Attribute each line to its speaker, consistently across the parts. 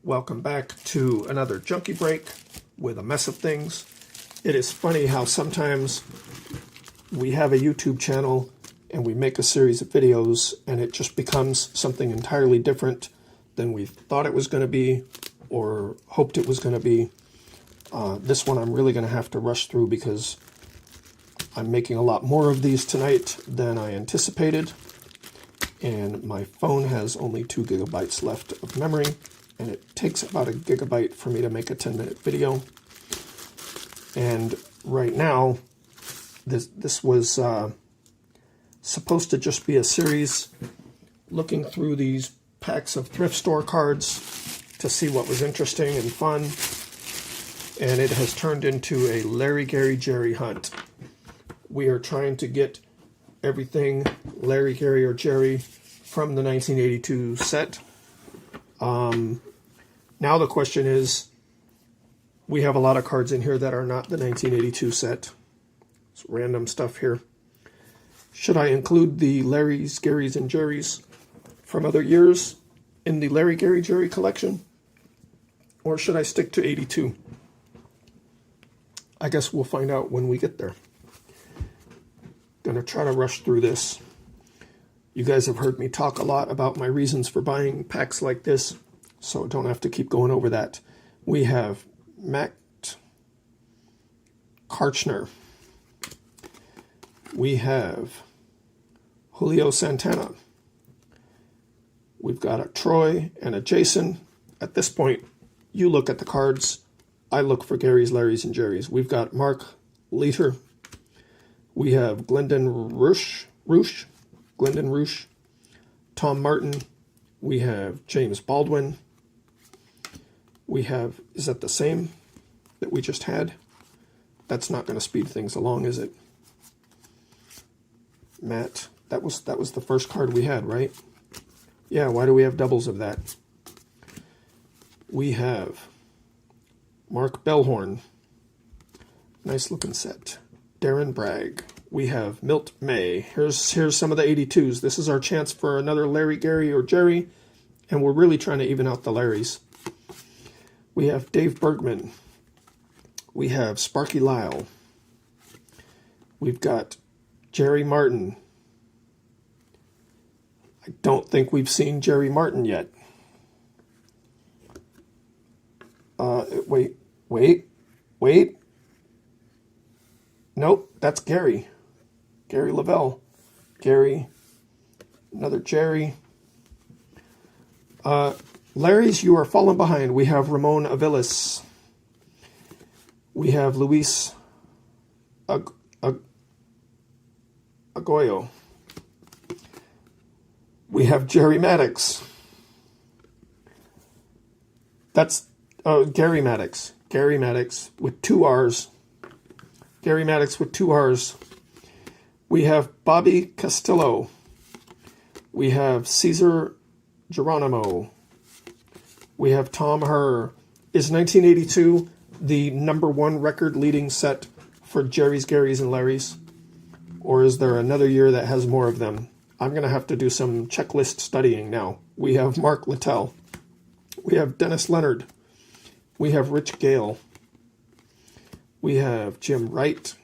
Speaker 1: Welcome back to another Junkie Break with a mess of things. It is funny how sometimes we have a YouTube channel and we make a series of videos and it just becomes something entirely different than we thought it was going to be or hoped it was going to be. This one I'm really going to have to rush through because I'm making a lot more of these tonight than I anticipated. And my phone has only 2 gigabytes left of memory, and it takes about a gigabyte for me to make a 10-minute video. And right now, this was supposed to just be a series looking through these packs of thrift store cards to see what was interesting and fun. And it has turned into a Larry, Gary, Jerry hunt. We are trying to get everything Larry, Gary, or Jerry from the 1982 set. Now the question is, we have a lot of cards in here that are not the 1982 set. It's random stuff here. Should I include the Larrys, Garys, and Jerrys from other years in the Larry, Gary, Jerry collection? Or should I stick to 82? I guess we'll find out when we get there. Gonna try to rush through this. You guys have heard me talk a lot about my reasons for buying packs like this, so don't have to keep going over that. We have Matt Karchner. We have Julio Santana. We've got a Troy and a Jason. At this point, you look at the cards. I look for Garys, Larrys, and Jerrys. We've got Mark Leiter. We have Glendon Roosh, Tom Martin. We have James Baldwin. We have, is that the same that we just had? That's not going to speed things along, is it? Matt, that was the first card we had, right? Yeah, why do we have doubles of that? We have Mark Bellhorn. Nice looking set. Darren Bragg. We have Milt May. Here's some of the 82s. This is our chance for another Larry, Gary, or Jerry, and we're really trying to even out the Larrys. We have Dave Bergman. We have Sparky Lyle. We've got Jerry Martin. I don't think we've seen Jerry Martin yet. Wait. Nope, that's Gary. Gary Lavelle. Gary. Another Jerry. Larry's, you are falling behind. We have Ramon Aviles. We have Luis Agoyo. We have Jerry Maddox. That's Gary Maddox. Gary Maddox with 2 R's. Gary Maddox with 2 R's. We have Bobby Castillo. We have Cesar Geronimo. We have Tom Herr. Is 1982 the #1 record leading set for Jerry's, Garys, and Larrys? Or is there another year that has more of them? I'm going to have to do some checklist studying now. We have Mark Littell. We have Dennis Leonard. We have Rich Gale. We have Jim Wright.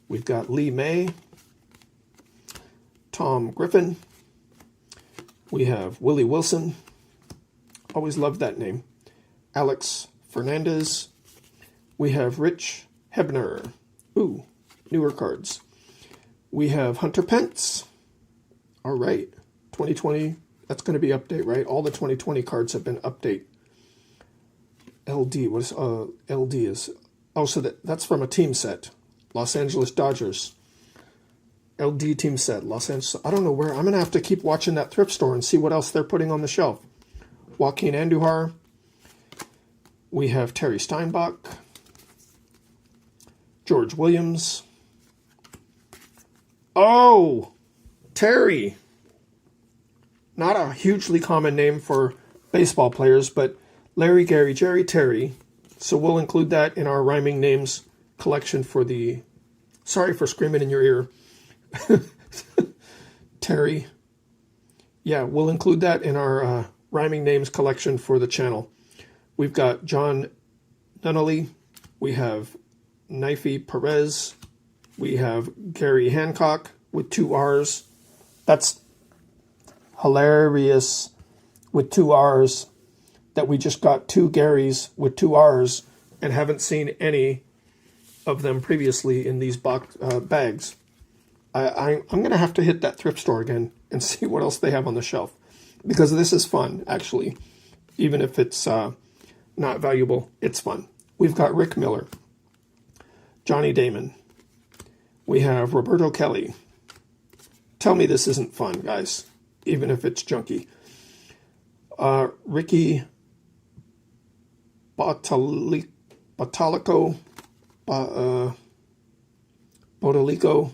Speaker 1: We've got Lee May. Tom Griffin. We have Willie Wilson. Always loved that name. Alex Fernandez. We have Rich Hebner. Ooh, newer cards. We have Hunter Pence. All right, 2020. That's going to be update, right? All the 2020 cards have been update. LD. What is LD is? Oh, so that's from a team set. Los Angeles Dodgers. LD team set. Los Angeles. I don't know where. I'm going to have to keep watching that thrift store and see what else they're putting on the shelf. Joaquin Andujar. We have Terry Steinbach. George Williams. Oh, Terry. Not a hugely common name for baseball players, but Larry, Gary, Jerry, Terry. So we'll include that in our rhyming names collection for the... Sorry for screaming in your ear. Terry. Yeah, we'll include that in our rhyming names collection for the channel. We've got John Nunnally. We have Knifey Perez. We have Gary Hancock with 2 R's. That's hilarious with 2 R's that we just got 2 Garys with 2 R's and haven't seen any of them previously in these bags. I'm going to have to hit that thrift store again and see what else they have on the shelf, because this is fun, actually. Even if it's not valuable, it's fun. We've got Rick Miller, Johnny Damon. We have Roberto Kelly. Tell me this isn't fun, guys, even if it's junky. Ricky Botalico, Bodolico.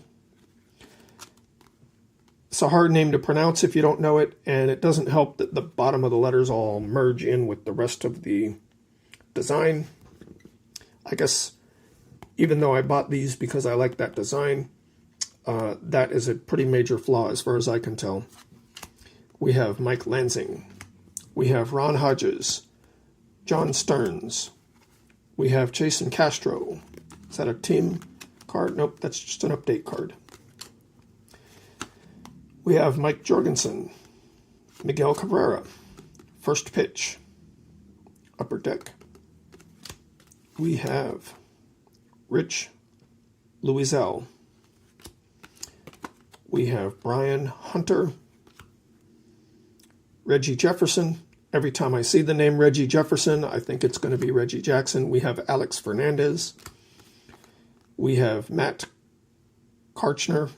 Speaker 1: It's a hard name to pronounce if you don't know it, and it doesn't help that the bottom of the letters all merge in with the rest of the design. I guess even though I bought these because I like that design, that is a pretty major flaw as far as I can tell. We have Mike Lansing. We have Ron Hodges, John Stearns. We have Jason Castro. Is that a team card? Nope, that's just an update card. We have Mike Jorgensen, Miguel Cabrera, First Pitch, Upper Deck. We have Rich Louisel. We have Brian Hunter, Reggie Jefferson. Every time I see the name Reggie Jefferson, I think it's going to be Reggie Jackson. We have Alex Fernandez. We have Matt Karchner.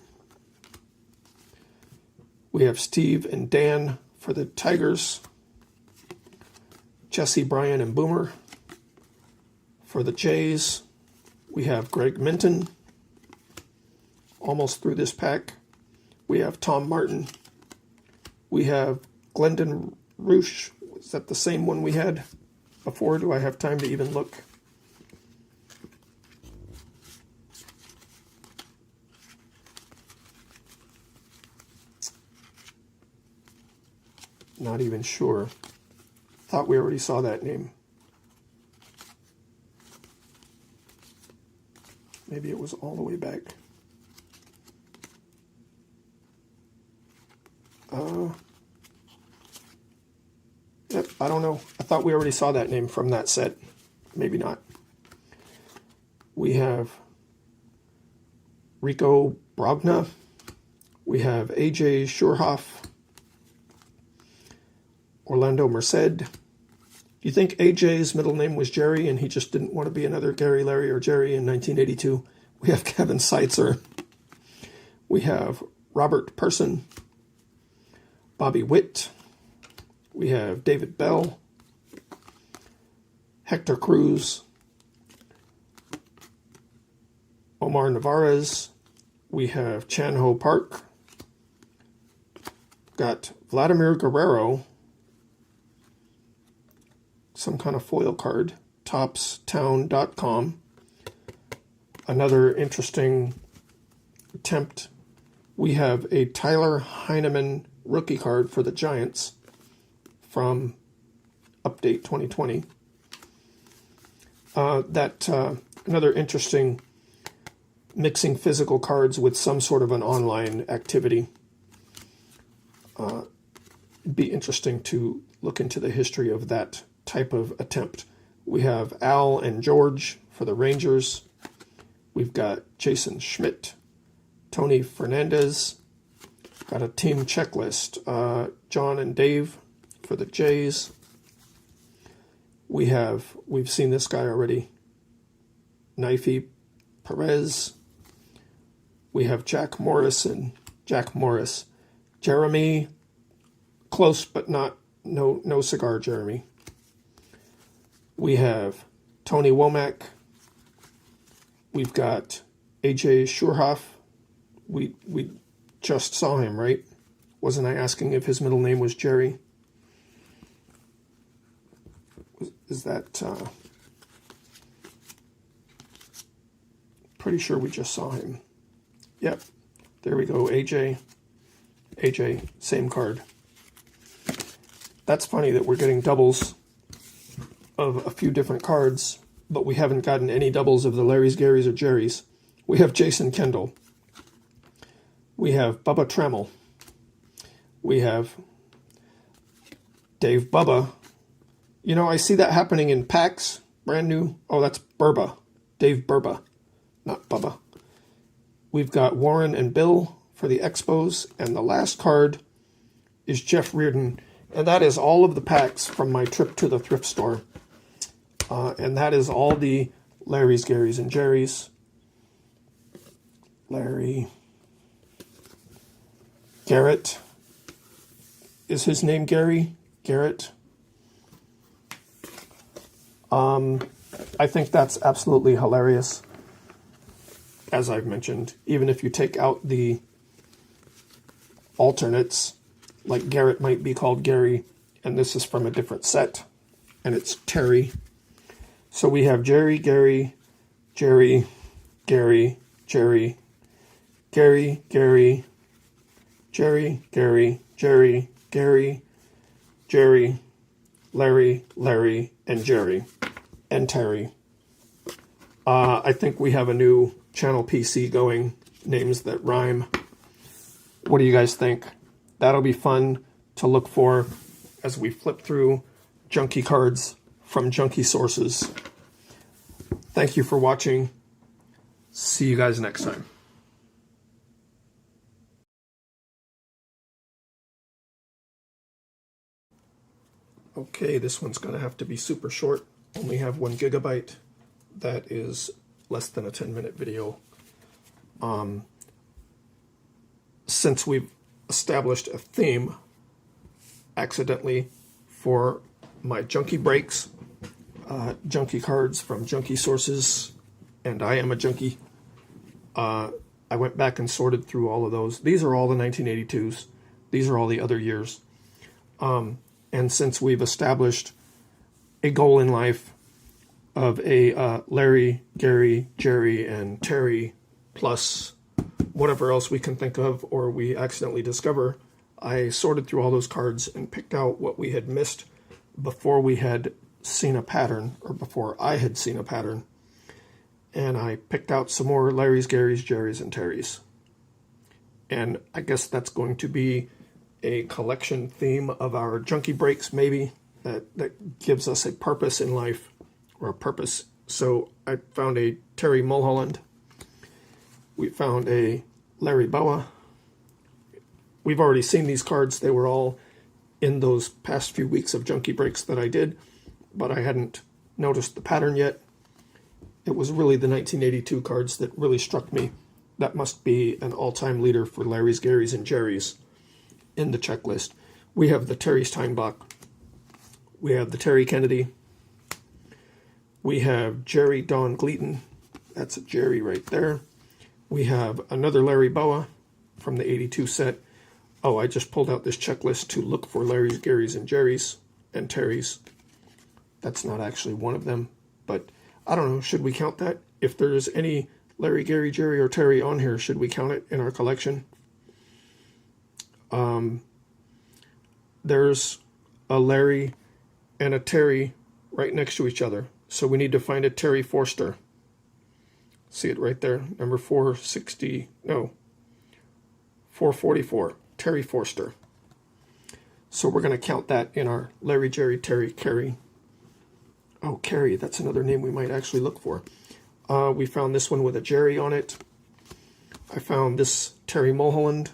Speaker 1: We have Steve and Dan for the Tigers. Jesse, Brian, and Boomer for the Jays. We have Greg Minton. Almost through this pack. We have Tom Martin. We have Glendon Roosh. Is that the same one we had before? Do I have time to even look? Not even sure. Thought we already saw that name. Maybe it was all the way back. Yep, I don't know. I thought we already saw that name from that set. Maybe not. We have Rico Brogna. We have AJ Schurhoff. Orlando Merced. Do you think AJ's middle name was Jerry and he just didn't want to be another Gary, Larry, or Jerry in 1982? We have Kevin Seitzer. We have Robert Person. Bobby Witt. We have David Bell. Hector Cruz. Omar Navarez. We have Chan-Ho Park. Got Vladimir Guerrero. Some kind of foil card. Topstown.com. Another interesting attempt. We have a Tyler Heineman rookie card for the Giants from Update 2020. Another interesting mixing physical cards with some sort of an online activity. It'd be interesting to look into the history of that type of attempt. We have Al and George for the Rangers. We've got Jason Schmidt, Tony Fernandez. Got a team checklist. John and Dave for the Jays. We've seen this guy already. Knifey Perez. We have Jack Morris. Jeremy, close but not, no cigar Jeremy. We have Tony Womack. We've got AJ Schurhoff. We just saw him, right? Wasn't I asking if his middle name was Jerry? Is that... pretty sure we just saw him. Yep. There we go. AJ, same card. That's funny that we're getting doubles of a few different cards, but we haven't gotten any doubles of the Larrys, Garys, or Jerrys. We have Jason Kendall. We have Bubba Trammell. We have Dave Bubba. You know, I see that happening in packs, brand new. Oh, that's Burba. Dave Burba, not Bubba. We've got Warren and Bill for the Expos, and the last card is Jeff Reardon, and that is all of the packs from my trip to the thrift store. And that is all the Larrys, Garys, and Jerrys. Larry. Garrett. Is his name Gary? Garrett. I think that's absolutely hilarious. As I've mentioned, even if you take out the alternates, like Garrett might be called Gary, and this is from a different set, and it's Terry. So we have Jerry, Gary, Jerry, Gary, Jerry, Gary, Gary, Jerry, Gary, Jerry, Gary, Jerry, Larry, Larry, and Jerry, and Terry. I think we have a new channel PC going, names that rhyme. What do you guys think? That'll be fun to look for as we flip through junkie cards from junkie sources. Thank you for watching. See you guys next time. Okay, this one's going to have to be super short. Only have 1 gigabyte. That is less than a 10-minute video. Since we've established a theme accidentally for my Junkie Breaks, junkie cards from junkie sources, and I am a junkie, I went back and sorted through all of those. These are all the 1982s. These are all the other years. And since we've established a goal in life of a Larry, Gary, Jerry, and Terry, plus whatever else we can think of or we accidentally discover, I sorted through all those cards and picked out what we had missed before we had seen a pattern, or before I had seen a pattern. And I picked out some more Larrys, Garys, Jerrys, and Terrys. And I guess that's going to be a collection theme of our Junkie Breaks, maybe, that gives us a purpose in life, or a purpose. So I found a Terry Mulholland. We found a Larry Boa. We've already seen these cards. They were all in those past few weeks of Junkie Breaks that I did, but I hadn't noticed the pattern yet. It was really the 1982 cards that really struck me. That must be an all-time leader for Larrys, Garys, and Jerrys in the checklist. We have the Terry Steinbach. We have the Terry Kennedy. We have Jerry Don Gleaton. That's a Jerry right there. We have another Larry Boa from the 82 set. Oh, I just pulled out this checklist to look for Larrys, Garys, and Jerrys, and Terrys. That's not actually one of them, but I don't know, should we count that? If there's any Larry, Gary, Jerry, or Terry on here, should we count it in our collection? There's a Larry and a Terry right next to each other, so we need to find a Terry Forster. See it right there, number 444, Terry Forster. So we're going to count that in our Larry, Jerry, Terry, Carey. Oh, Carey, that's another name we might actually look for. We found this one with a Jerry on it. I found this Terry Mulholland.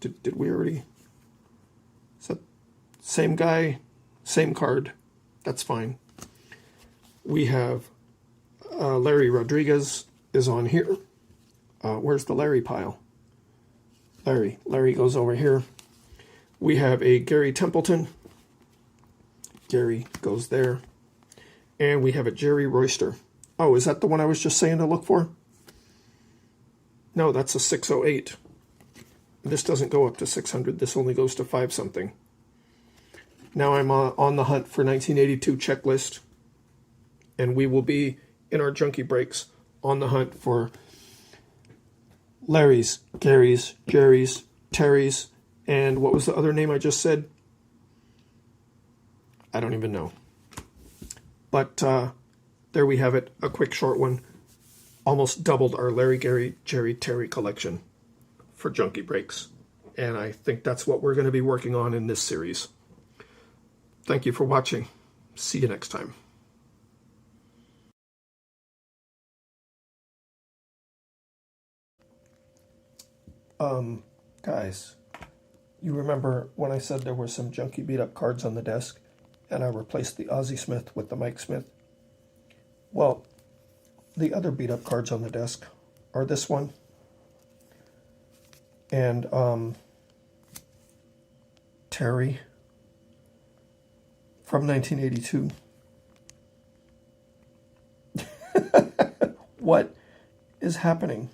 Speaker 1: Did we already? Is that same guy, same card? That's fine. We have Larry Rodriguez is on here. Where's the Larry pile? Larry goes over here. We have a Gary Templeton. Gary goes there. And we have a Jerry Royster. Oh, is that the one I was just saying to look for? No, that's a 608. This doesn't go up to 600. This only goes to 5 something. Now I'm on the hunt for 1982 checklist. And we will be, in our Junkie Breaks, on the hunt for Larrys, Garys, Jerrys, Terrys, and what was the other name I just said? I don't even know. But there we have it, a quick short one. Almost doubled our Larry, Gary, Jerry, Terry collection for Junkie Breaks. And I think that's what we're going to be working on in this series. Thank you for watching. See you next time. Guys, you remember when I said there were some junky beat-up cards on the desk and I replaced the Ozzie Smith with the Mike Smith? Well, the other beat-up cards on the desk are this one and Terry from 1982. What is happening?